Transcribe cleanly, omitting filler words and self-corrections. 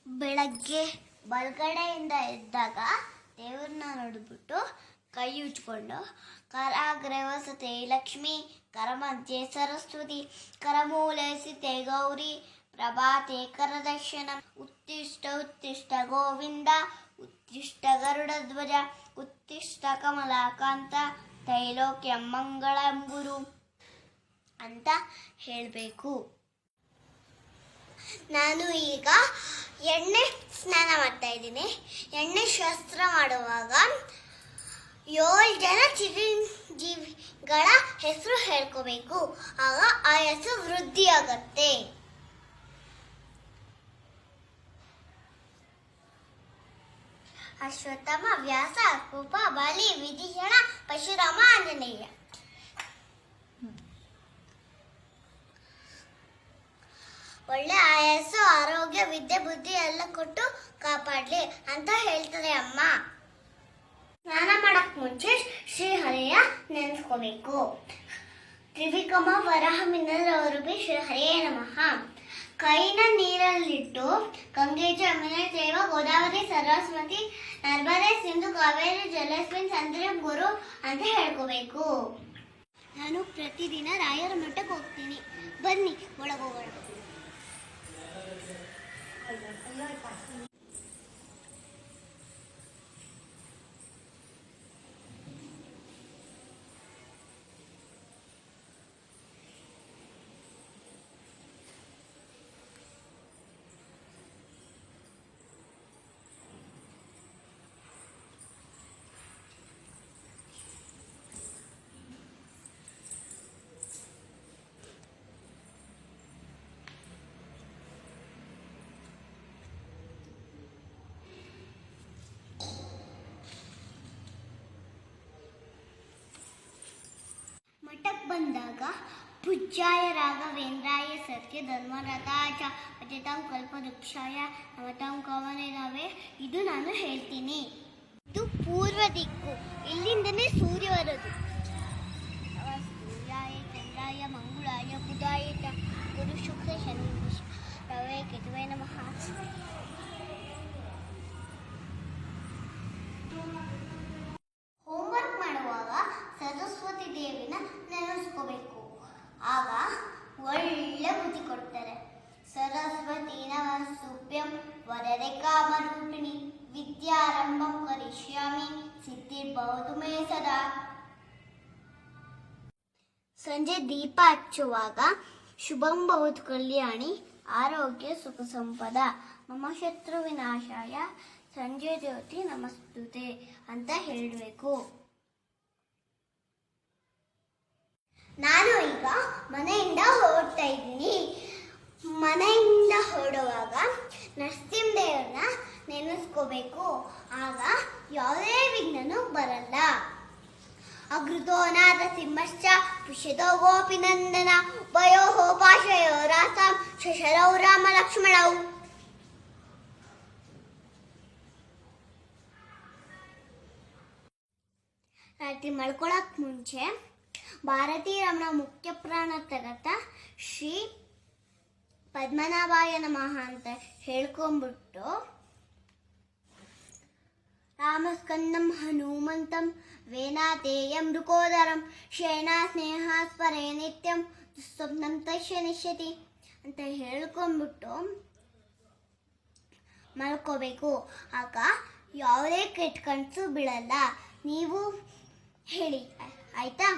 ಬೆಳಗ್ಗೆ ಬಲಗಡೆಯಿಂದ ಎದ್ದಾಗ ದೇವ್ರನ್ನ ನೋಡಿಬಿಟ್ಟು ಕೈ ಉಜ್ಕೊಂಡು ಕರಾಗ್ರೆ ವಸತೆ ಲಕ್ಷ್ಮಿ, ಕರಮಧ್ಯೆ ಸರಸ್ವತಿ, ಕರಮೂಲೆ ಸ್ಥಿತೆ ಗೌರಿ, ಪ್ರಭಾತೆ ಕರದರ್ಶನ, ಉತ್ತಿಷ್ಟ ಉತ್ತಿಷ್ಟ ಗೋವಿಂದ, ಉತ್ತಿಷ್ಟ ಗರುಡಧ್ವಜ, ಉತ್ತಿಷ್ಟ ಕಮಲಾಕಾಂತ, ತ್ರೈಲೋಕ್ಯ ಮಂಗಳಂ ಗುರು ಅಂತ ಹೇಳಬೇಕು. ನಾನು ಈಗ ಎಣ್ಣೆ ಸ್ನಾನ ಮಾಡ್ತಾ ಇದ್ದೀನಿ. ಎಣ್ಣೆ ಶಾಸ್ತ್ರ ಮಾಡುವಾಗ 7 ಜನ ಚಿರಂಜೀವಿಗಳ ಹೆಸರು ಹೇಳ್ಕೋಬೇಕು. ಆಗ ಆಯಸ್ಸು ವೃದ್ಧಿ ಆಗತ್ತೆ. ಅಶ್ವತ್ಥಾಮ, ವ್ಯಾಸ, ಕೃಪ, ಬಲಿ, ವಿಭೀಷಣ, ಪರಶುರಾಮ, ಆಂಜನೇಯ. ಒಳ್ಳೆ ಆಯಸ್ಸು, ಆರೋಗ್ಯ, ವಿದ್ಯೆ, ಬುದ್ಧಿ ಎಲ್ಲ ಕೊಟ್ಟು ಕಾಪಾಡ್ಲಿ ಅಂತ ಹೇಳ್ತಾರೆ ಅಮ್ಮ. ಸ್ನಾನ ಮಾಡಕ್ ಮುಂಚೆ ಶ್ರೀಹರಿಯ ನೆನೆಸ್ಕೋಬೇಕು. ತ್ರಿವಿಕ್ರಮ ವರಾಹ ಮಿನ್ನರವರುಬಿ ಶ್ರೀಹರಿಯೇ ನಮಃ. ಕೈನ ನೀರಲ್ಲಿಟ್ಟು ಗಂಗೆ ಜಮುನೆ ದೇವ ಗೋದಾವರಿ ಸರಸ್ವತಿ ನರ್ಮದೆ ಸಿಂಧು ಕಾವೇರಿ ಜಲಸ್ಮಿನ್ ಸಂದ್ರಂ ಗುರು ಅಂತ ಹೇಳ್ಕೋಬೇಕು. ನಾನು ಪ್ರತಿದಿನ ರಾಯರ ಮಠಕ್ಕೆ ಹೋಗ್ತೀನಿ. ಬನ್ನಿ ಒಳಗೋಗೋಣ. ಮಠಕ್ಕೆ ಬಂದಾಗ ಪೂಜ್ಯಾಯ ರಾಘವೇಂದ್ರಾಯ ಸತ್ಯ ಧರ್ಮರಥಾಯ ಅಜತಾಂ ಕಲ್ಪವೃಕ್ಷಾಯ ನಮತಾಂ ಕವನೇನವೇ. ಇದು ನಾನು ಹೇಳ್ತೀನಿ. ಇದು ಪೂರ್ವ ದಿಕ್ಕು. ಇಲ್ಲಿಂದನೇ ಸೂರ್ಯ ಬರೋದು. ಸೂರ್ಯಾಯ ಚಂದ್ರಾಯ ಮಂಗಳಾಯ ಬುಧಾಯ ಚ ಗುರು ಶುಕ್ರ ಶನಿ ರವೇ ಕೇತುವೇ ನಮಃ. ಹೋಮ್ವರ್ಕ್ ಮಾಡುವಾಗ ಸರಸ್ವತಿ ದೇವಿನ ನೆನೆಸ್ಕೋಬೇಕು. ಆಗ ಒಳ್ಳೆ ಬುದ್ಧಿ ಕೊಡ್ತಾರೆ. ಸರಸ್ವತಿ ನಮಸ್ತುಭ್ಯಂ ವರದೆ ಕಾಮರೂಪಿಣಿ ವಿದ್ಯಾರಂಭಂ ಕರಿಷ್ಯಾಮಿ ಸಿದ್ಧಿರ್ಭವತು ಮೇ ಸದಾ. ಸಂಜೆ ದೀಪ ಹಚ್ಚುವಾಗ ಶುಭಂ ಭವತು ಕಲ್ಯಾಣಿ ಆರೋಗ್ಯ ಸುಖ ಸಂಪದ ಮಮ ಶತ್ರು ವಿನಾಶಾಯ ಸಂಜೆ ಜ್ಯೋತಿ ನಮಸ್ತುತೆ ಅಂತ ಹೇಳಬೇಕು. ನಾನು ಈಗ ಮನೆಯಿಂದ ಹೊರಡ್ತಾ ಇದ್ದೀನಿ. ಮನೆಯಿಂದ ಹೊರಡುವಾಗ ನರಸಿಂಹದೇವರನ್ನ ನೆನೆಸ್ಕೋಬೇಕು. ಆಗ ಯಾವುದೇ ವಿಘ್ನನೂ ಬರಲ್ಲ. ಅಗೃತೋ ನಾರಸಿಂಹಶ್ಚ ಪುಷ್ಯತೋ ಗೋಪಿನಂದನ ಉಭಯೋ ಪಾಶಯೋ ರಾಸಾಂ ಶಶರೌ ರಾಮ ಲಕ್ಷ್ಮಣೌ. ರಾತ್ರಿ ಮಲ್ಕೊಳಕ್ ಮುಂಚೆ ಭಾರತೀ ರಮಣ ಮುಖ್ಯ ಪ್ರಾಣ ತಗತ ಶ್ರೀ ಪದ್ಮನಾಭಾಯ ನಮಃ ಅಂತ ಹೇಳ್ಕೊಂಡ್ಬಿಟ್ಟು ರಾಮಸ್ಕಂದಂ ಹನುಮಂತಂ ವೇನಾತೇಯಂ ಮೃಕೋದರಂ ಶೇನಾ ಸ್ನೇಹ ಸ್ಪರೇ ನಿತ್ಯಂ ದುಸ್ವಪ್ನಂ ತಶ್ಯ ನಿಶ್ಯತಿ ಅಂತ ಹೇಳ್ಕೊಂಡ್ಬಿಟ್ಟು ಮಲ್ಕೋಬೇಕು. ಆಗ ಯಾವುದೇ ಕೆಟ್ಟ ಕನಸು ಬೀಳಲ್ಲ. ನೀವು ಹೇಳಿ ಆಯ್ತಾ?